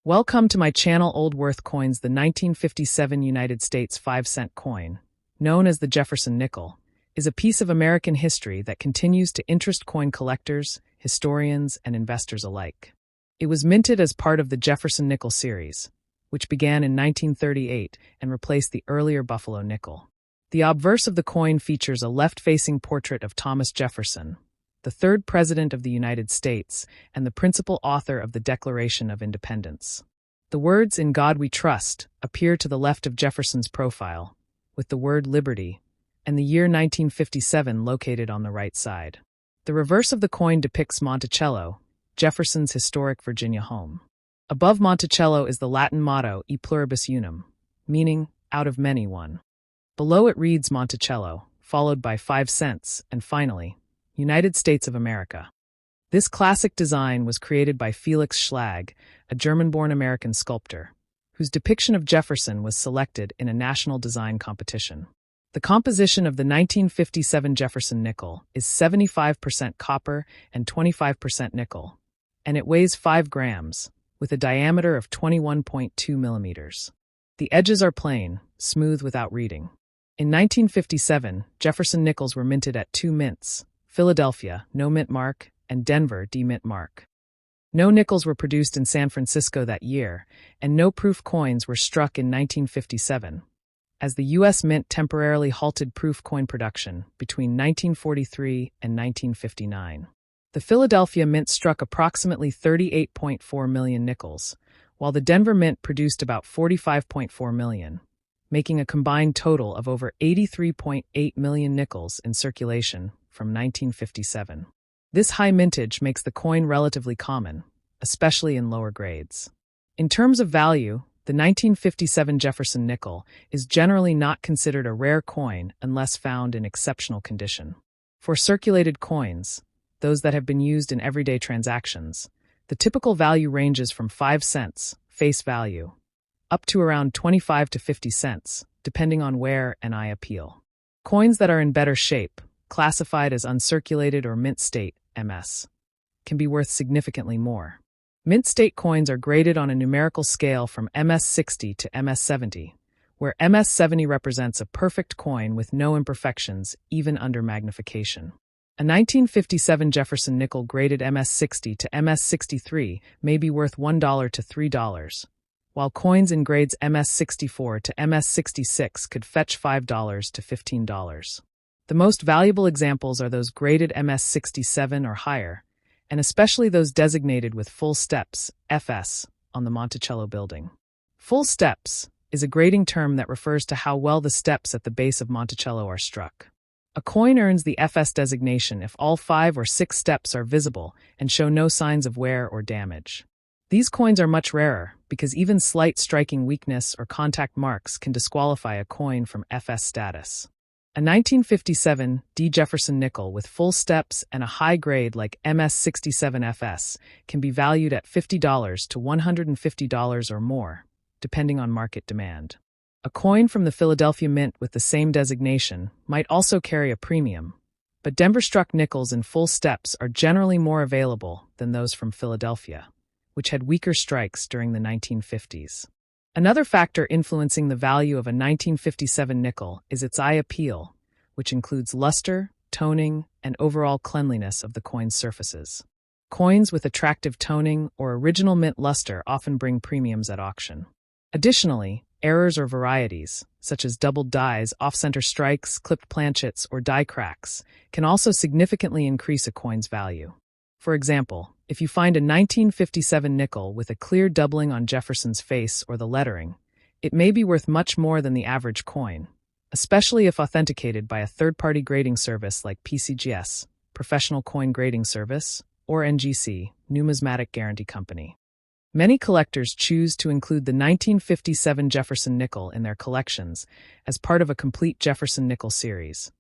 Welcome to my channel. Old Worth Coins. The 1957 United States 5-cent coin, known as the Jefferson nickel, is a piece of American history that continues to interest coin collectors, historians, and investors alike. It was minted as part of the Jefferson nickel series, which began in 1938 and replaced the earlier Buffalo nickel. The obverse of the coin features a left-facing portrait of Thomas Jefferson, the third President of the United States and the principal author of the Declaration of Independence. The words "In God We Trust" appear to the left of Jefferson's profile, with the word "Liberty" and the year 1957 located on the right side. The reverse of the coin depicts Monticello, Jefferson's historic Virginia home. Above Monticello is the Latin motto "E pluribus unum," meaning "out of many one." Below it reads Monticello, followed by 5 cents, and finally, United States of America. This classic design was created by Felix Schlag, a German-born American sculptor, whose depiction of Jefferson was selected in a national design competition. The composition of the 1957 Jefferson nickel is 75% copper and 25% nickel, and it weighs 5 grams, with a diameter of 21.2 millimeters. The edges are plain, smooth without reading. In 1957, Jefferson nickels were minted at 2 mints: Philadelphia, no mint mark, and Denver, D mint mark. No nickels were produced in San Francisco that year, and no proof coins were struck in 1957, as the U.S. Mint temporarily halted proof coin production between 1943 and 1959. The Philadelphia Mint struck approximately 38.4 million nickels, while the Denver Mint produced about 45.4 million, making a combined total of over 83.8 million nickels in circulation from 1957. This high mintage makes the coin relatively common, especially in lower grades. In terms of value, the 1957 Jefferson nickel is generally not considered a rare coin unless found in exceptional condition. For circulated coins, those that have been used in everyday transactions, the typical value ranges from 5 cents, face value, up to around 25 to 50 cents, depending on wear and eye appeal. Coins that are in better shape, classified as uncirculated or mint state, MS, can be worth significantly more. Mint state coins are graded on a numerical scale from MS60 to MS70, where MS70 represents a perfect coin with no imperfections, even under magnification. A 1957 Jefferson nickel graded MS60 to MS63 may be worth $1 to $3, while coins in grades MS64 to MS66 could fetch $5 to $15. The most valuable examples are those graded MS67 or higher, and especially those designated with full steps, FS, on the Monticello building. Full steps is a grading term that refers to how well the steps at the base of Monticello are struck. A coin earns the FS designation if all 5 or 6 steps are visible and show no signs of wear or damage. These coins are much rarer because even slight striking weakness or contact marks can disqualify a coin from FS status. A 1957 D. Jefferson nickel with full steps and a high grade like MS67 FS can be valued at $50 to $150 or more, depending on market demand. A coin from the Philadelphia Mint with the same designation might also carry a premium, but Denver-struck nickels in full steps are generally more available than those from Philadelphia, which had weaker strikes during the 1950s. Another factor influencing the value of a 1957 nickel is its eye appeal, which includes luster, toning, and overall cleanliness of the coin's surfaces. Coins with attractive toning or original mint luster often bring premiums at auction. Additionally, errors or varieties, such as doubled dies, off-center strikes, clipped planchets, or die cracks, can also significantly increase a coin's value. For example, if you find a 1957 nickel with a clear doubling on Jefferson's face or the lettering, it may be worth much more than the average coin, especially if authenticated by a third-party grading service like PCGS, Professional Coin Grading Service, or NGC, Numismatic Guarantee Company. Many collectors choose to include the 1957 Jefferson nickel in their collections as part of a complete Jefferson nickel series,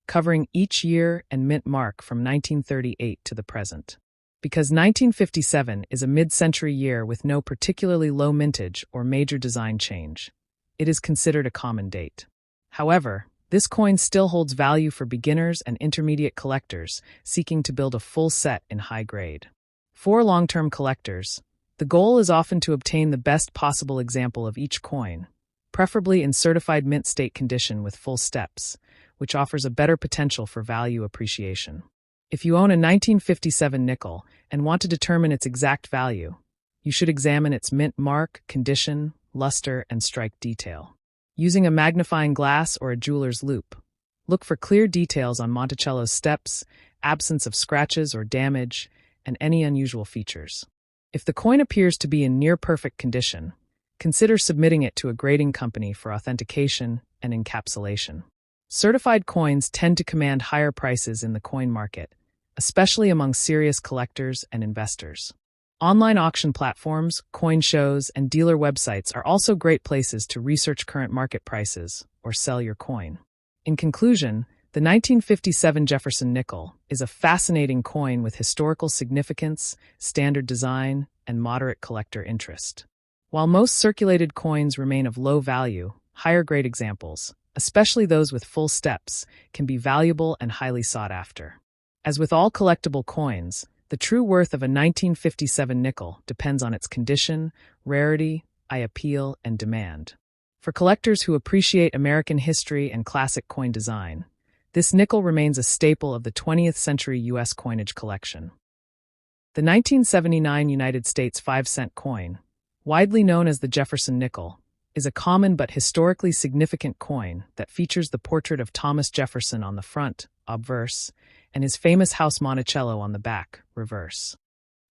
covering each year and mint mark from 1938 to the present. Because 1957 is a mid-century year with no particularly low mintage or major design change, it is considered a common date. However, this coin still holds value for beginners and intermediate collectors seeking to build a full set in high grade. For long-term collectors, The goal is often to obtain the best possible example of each coin, preferably in certified mint state condition with full steps, which offers a better potential for value appreciation. If you own a 1957 nickel and want to determine its exact value, you should examine its mint mark, condition, luster, and strike detail. Using a magnifying glass or a jeweler's loupe, look for clear details on Monticello's steps, absence of scratches or damage, and any unusual features. If the coin appears to be in near-perfect condition, consider submitting it to a grading company for authentication and encapsulation. Certified coins tend to command higher prices in the coin market, especially among serious collectors and investors. Online auction platforms, coin shows, and dealer websites are also great places to research current market prices or sell your coin. In conclusion, the 1957 Jefferson nickel is a fascinating coin with historical significance, standard design, and moderate collector interest. While most circulated coins remain of low value, higher-grade examples, especially those with full steps, can be valuable and highly sought after. As with all collectible coins, the true worth of a 1957 nickel depends on its condition, rarity, eye appeal, and demand. For collectors who appreciate American history and classic coin design, this nickel remains a staple of the 20th century U.S. coinage collection. The 1979 United States 5-cent coin, widely known as the Jefferson nickel, is a common but historically significant coin that features the portrait of Thomas Jefferson on the front, obverse, and his famous house Monticello on the back, reverse.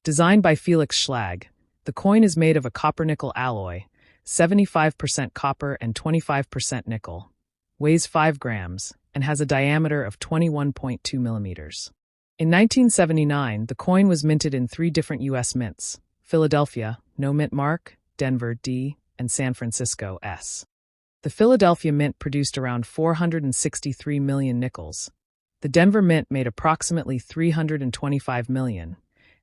Designed by Felix Schlag, the coin is made of a copper-nickel alloy, 75% copper and 25% nickel, weighs 5 grams, and has a diameter of 21.2 millimeters. In 1979, the coin was minted in 3 different U.S. mints: Philadelphia, no mint mark, Denver, D, and San Francisco, S. The Philadelphia Mint produced around 463 million nickels. The Denver Mint made approximately 325 million,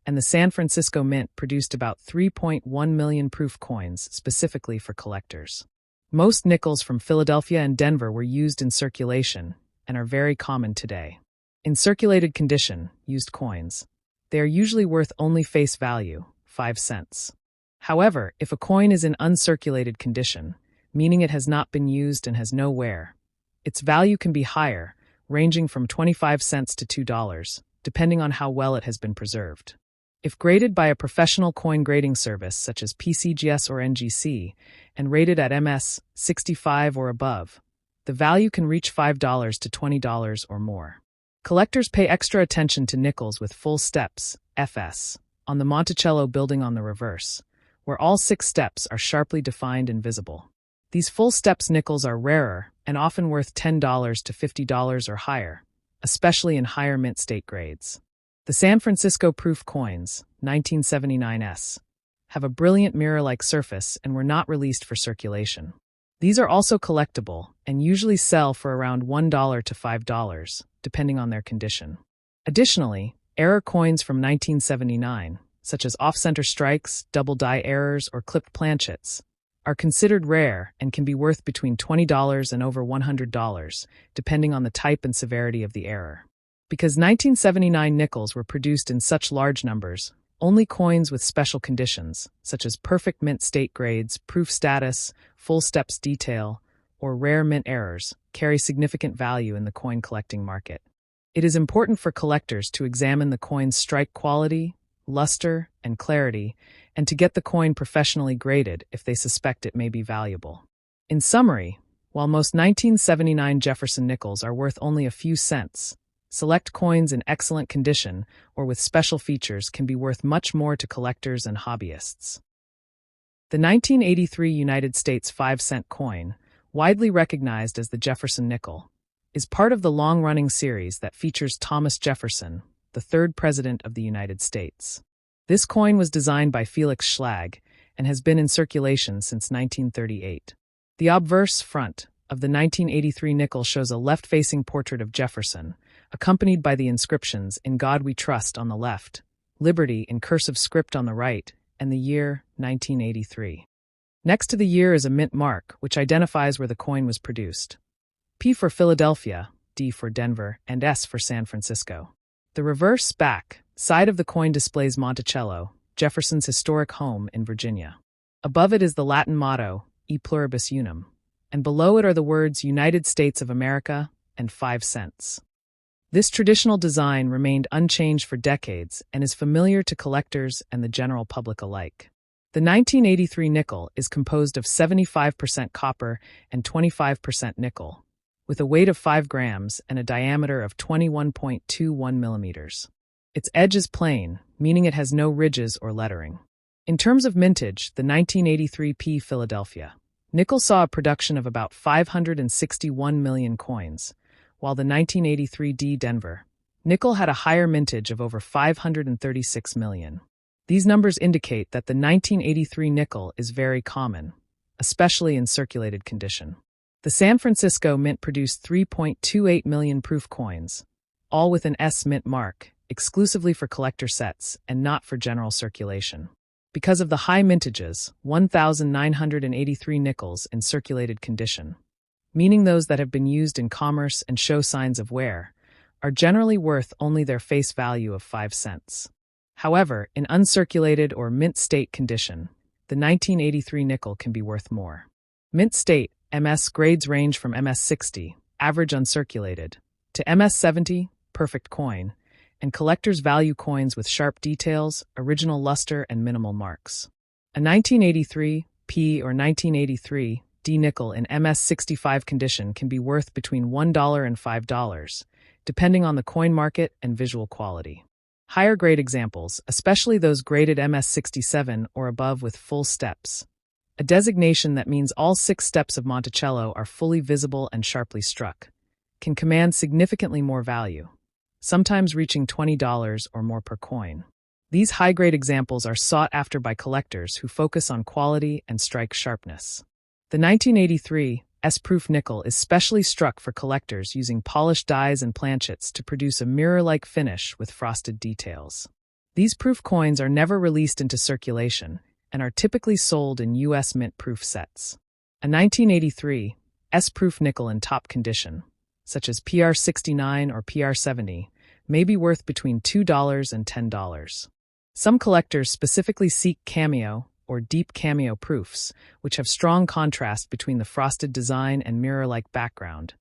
and the San Francisco Mint produced about 3.1 million proof coins specifically for collectors. Most nickels from Philadelphia and Denver were used in circulation and are very common today. In circulated condition, used coins, they are usually worth only face value, 5 cents. However, if a coin is in uncirculated condition, meaning it has not been used and has no wear, its value can be higher, ranging from 25 cents to $2, depending on how well it has been preserved. If graded by a professional coin grading service such as PCGS or NGC, and rated at MS 65 or above, the value can reach $5 to $20 or more. Collectors pay extra attention to nickels with full steps, FS, on the Monticello building on the reverse, where all 6 steps are sharply defined and visible. These full steps nickels are rarer and often worth $10 to $50 or higher, especially in higher mint state grades. The San Francisco proof coins, 1979s, have a brilliant mirror-like surface and were not released for circulation. These are also collectible and usually sell for around $1 to $5, depending on their condition. Additionally, error coins from 1979, such as off-center strikes, double-die errors, or clipped planchets, are considered rare and can be worth between $20 and over $100, depending on the type and severity of the error. Because 1979 nickels were produced in such large numbers, only coins with special conditions, such as perfect mint state grades, proof status, full steps detail, or rare mint errors, carry significant value in the coin collecting market. It is important for collectors to examine the coin's strike quality, luster, and clarity, and to get the coin professionally graded if they suspect it may be valuable. In summary, while most 1979 Jefferson nickels are worth only a few cents, select coins in excellent condition or with special features can be worth much more to collectors and hobbyists. The 1983 United States 5-cent coin, widely recognized as the Jefferson nickel, is part of the long-running series that features Thomas Jefferson, the 3rd President of the United States. This coin was designed by Felix Schlag and has been in circulation since 1938. The obverse front of the 1983 nickel shows a left-facing portrait of Jefferson, accompanied by the inscriptions "In God We Trust" on the left, "Liberty" in cursive script on the right, and the year 1983. Next to the year is a mint mark, which identifies where the coin was produced. P for Philadelphia, D for Denver, and S for San Francisco. The reverse back side of the coin displays Monticello, Jefferson's historic home in Virginia. Above it is the Latin motto, E pluribus unum, and below it are the words United States of America and 5 cents. This traditional design remained unchanged for decades and is familiar to collectors and the general public alike. The 1983 nickel is composed of 75% copper and 25% nickel, with a weight of 5 grams and a diameter of 21.21 millimeters. Its edge is plain, meaning it has no ridges or lettering. In terms of mintage, the 1983 P Philadelphia nickel saw a production of about 561 million coins, while the 1983 D Denver nickel had a higher mintage of over 536 million. These numbers indicate that the 1983 nickel is very common, especially in circulated condition. The San Francisco Mint produced 3.28 million proof coins, all with an S Mint mark, exclusively for collector sets and not for general circulation. Because of the high mintages, 1,983 nickels in circulated condition, meaning those that have been used in commerce and show signs of wear, are generally worth only their face value of 5 cents. However, in uncirculated or mint state condition, the 1983 nickel can be worth more. Mint state, MS grades range from MS 60, average uncirculated, to MS 70, perfect coin, and collectors value coins with sharp details, original luster, and minimal marks. A 1983 P or 1983 D nickel in MS 65 condition can be worth between $1 and $5, depending on the coin market and visual quality. Higher grade examples, especially those graded MS 67 or above with full steps, a designation that means all 6 steps of Monticello are fully visible and sharply struck, can command significantly more value, sometimes reaching $20 or more per coin. These high-grade examples are sought after by collectors who focus on quality and strike sharpness. The 1983 S-proof nickel is specially struck for collectors using polished dies and planchets to produce a mirror-like finish with frosted details. These proof coins are never released into circulation and are typically sold in U.S. mint-proof sets. A 1983 S-proof nickel in top condition, such as PR69 or PR70, may be worth between $2 and $10. Some collectors specifically seek cameo or deep cameo proofs, which have strong contrast between the frosted design and mirror-like background,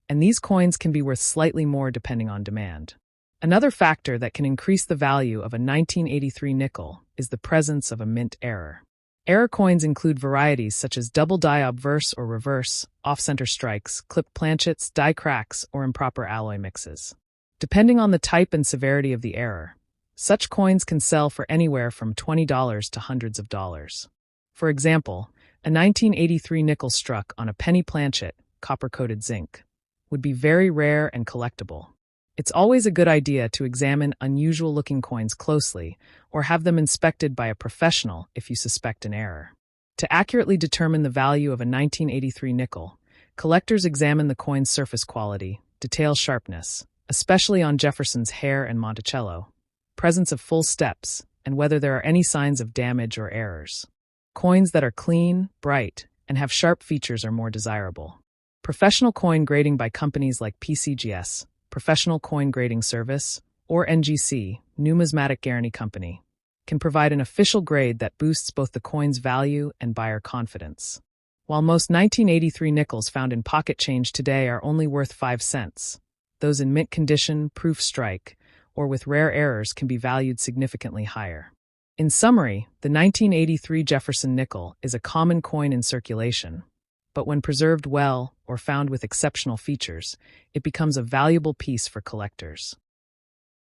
and these coins can be worth slightly more depending on demand. Another factor that can increase the value of a 1983 nickel is the presence of a mint error. Error coins include varieties such as double die obverse or reverse, off-center strikes, clipped planchets, die cracks, or improper alloy mixes. Depending on the type and severity of the error, such coins can sell for anywhere from $20 to hundreds of dollars. For example, a 1983 nickel struck on a penny planchet, copper-coated zinc, would be very rare and collectible. It's always a good idea to examine unusual-looking coins closely or have them inspected by a professional if you suspect an error. To accurately determine the value of a 1983 nickel, collectors examine the coin's surface quality, detail sharpness, especially on Jefferson's hair and Monticello, presence of full steps, and whether there are any signs of damage or errors. Coins that are clean, bright, and have sharp features are more desirable. Professional coin grading by companies like PCGS, Professional Coin Grading Service, or NGC, Numismatic Guarantee Company, can provide an official grade that boosts both the coin's value and buyer confidence. While most 1983 nickels found in pocket change today are only worth 5 cents, those in mint condition, proof strike, or with rare errors can be valued significantly higher. In summary, the 1983 Jefferson nickel is a common coin in circulation, but when preserved well or found with exceptional features, it becomes a valuable piece for collectors.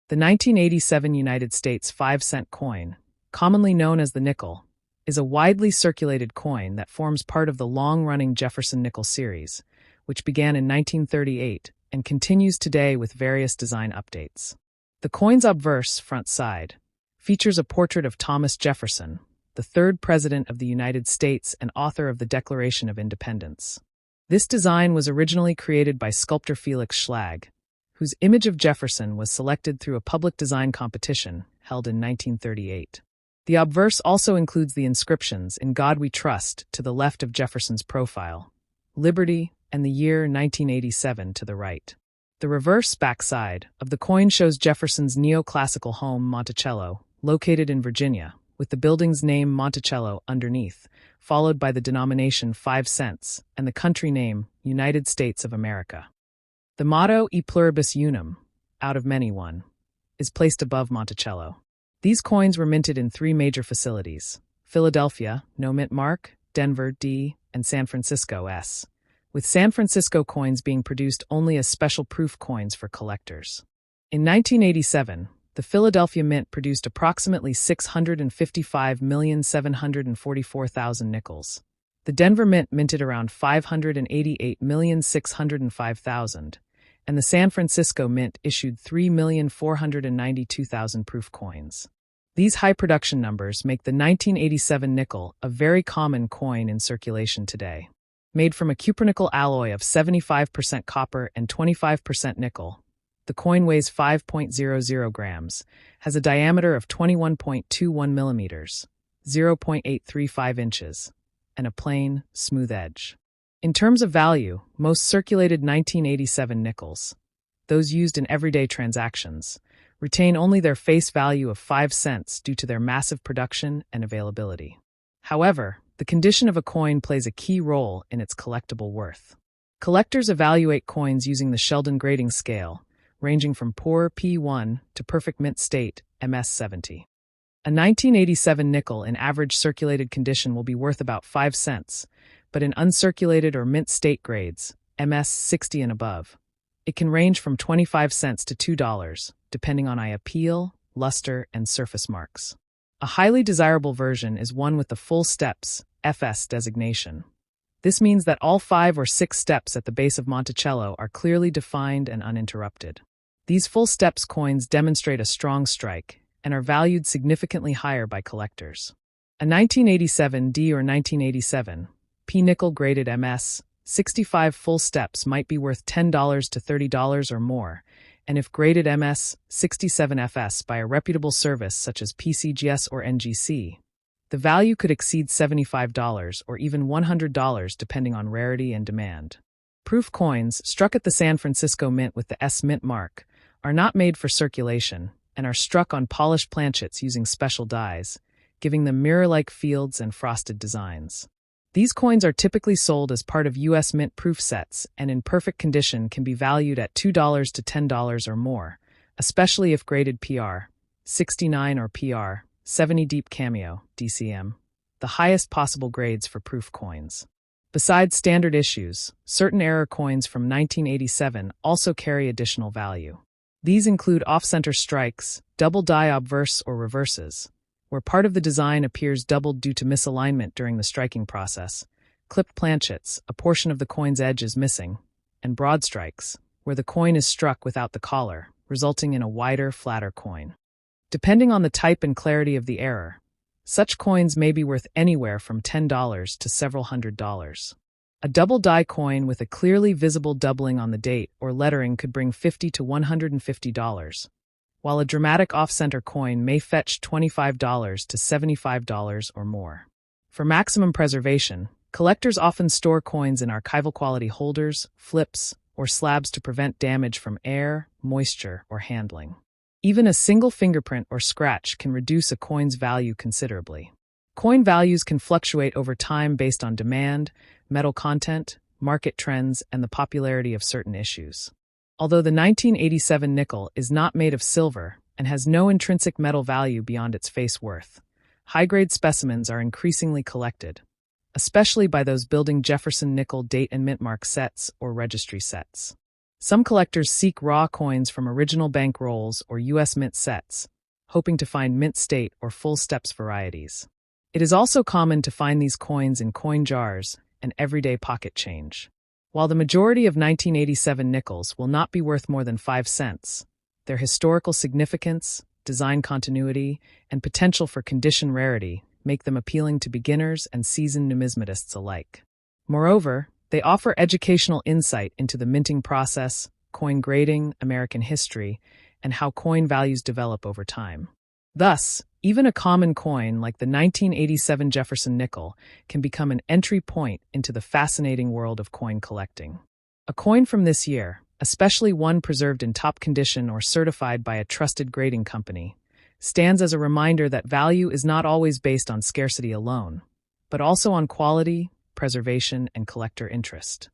The 1987 United States 5-cent coin, commonly known as the nickel, is a widely circulated coin that forms part of the long-running Jefferson nickel series, which began in 1938 and continues today with various design updates. The coin's obverse, front side, features a portrait of Thomas Jefferson, the 3rd President of the United States and author of the Declaration of Independence. This design was originally created by sculptor Felix Schlag, whose image of Jefferson was selected through a public design competition held in 1938. The obverse also includes the inscriptions "In God We Trust" to the left of Jefferson's profile, "Liberty," and the year 1987 to the right. The reverse backside of the coin shows Jefferson's neoclassical home, Monticello, located in Virginia, with the building's name Monticello underneath, followed by the denomination 5 cents and the country name United States of America. The motto E pluribus unum, out of many one, is placed above Monticello. These coins were minted in 3 major facilities: Philadelphia, no mint mark, Denver, D, and San Francisco, S, with San Francisco coins being produced only as special proof coins for collectors. In 1987, the Philadelphia Mint produced approximately 655,744,000 nickels. The Denver Mint minted around 588,605,000, and the San Francisco Mint issued 3,492,000 proof coins. These high production numbers make the 1987 nickel a very common coin in circulation today. Made from a cupronickel alloy of 75% copper and 25% nickel, the coin weighs 5.00 grams, has a diameter of 21.21 millimeters, 0.835 inches, and a plain, smooth edge. In terms of value, most circulated 1987 nickels, those used in everyday transactions, retain only their face value of 5 cents due to their massive production and availability. However, the condition of a coin plays a key role in its collectible worth. Collectors evaluate coins using the Sheldon grading scale, ranging from poor P1 to perfect mint state MS70. A 1987 nickel in average circulated condition will be worth about 5 cents, but in uncirculated or mint state grades, MS60 and above, it can range from 25 cents to $2, depending on eye appeal, luster, and surface marks. A highly desirable version is one with the full steps FS designation. This means that all 5 or 6 steps at the base of Monticello are clearly defined and uninterrupted. These full steps coins demonstrate a strong strike and are valued significantly higher by collectors. A 1987 D or 1987 P nickel graded MS 65 full steps might be worth $10 to $30 or more, and if graded MS 67 FS by a reputable service such as PCGS or NGC, the value could exceed $75 or even $100 depending on rarity and demand. Proof coins, struck at the San Francisco Mint with the S Mint mark, are not made for circulation and are struck on polished planchets using special dies, giving them mirror-like fields and frosted designs. These coins are typically sold as part of U.S. Mint proof sets and in perfect condition can be valued at $2 to $10 or more, especially if graded PR 69 or PR 70 Deep Cameo DCM, the highest possible grades for proof coins. Besides standard issues, certain error coins from 1987 also carry additional value. These include off-center strikes, double die obverse or reverses, where part of the design appears doubled due to misalignment during the striking process, clipped planchets, a portion of the coin's edge is missing, and broad strikes, where the coin is struck without the collar, resulting in a wider, flatter coin. Depending on the type and clarity of the error, such coins may be worth anywhere from $10 to several $100s. A double die coin with a clearly visible doubling on the date or lettering could bring $50 to $150, while a dramatic off-center coin may fetch $25 to $75 or more. For maximum preservation, collectors often store coins in archival quality holders, flips, or slabs to prevent damage from air, moisture, or handling. Even a single fingerprint or scratch can reduce a coin's value considerably. Coin values can fluctuate over time based on demand, metal content, market trends, and the popularity of certain issues. Although the 1987 nickel is not made of silver and has no intrinsic metal value beyond its face worth, high-grade specimens are increasingly collected, especially by those building Jefferson nickel date and mint mark sets or registry sets. Some collectors seek raw coins from original bank rolls or U.S. Mint sets, hoping to find mint state or full steps varieties. It is also common to find these coins in coin jars and everyday pocket change. While the majority of 1987 nickels will not be worth more than 5 cents, their historical significance, design continuity, and potential for condition rarity make them appealing to beginners and seasoned numismatists alike. Moreover, they offer educational insight into the minting process, coin grading, American history, and how coin values develop over time. Thus, even a common coin like the 1987 Jefferson nickel can become an entry point into the fascinating world of coin collecting. A coin from this year, especially one preserved in top condition or certified by a trusted grading company, stands as a reminder that value is not always based on scarcity alone, but also on quality, preservation, and collector interest.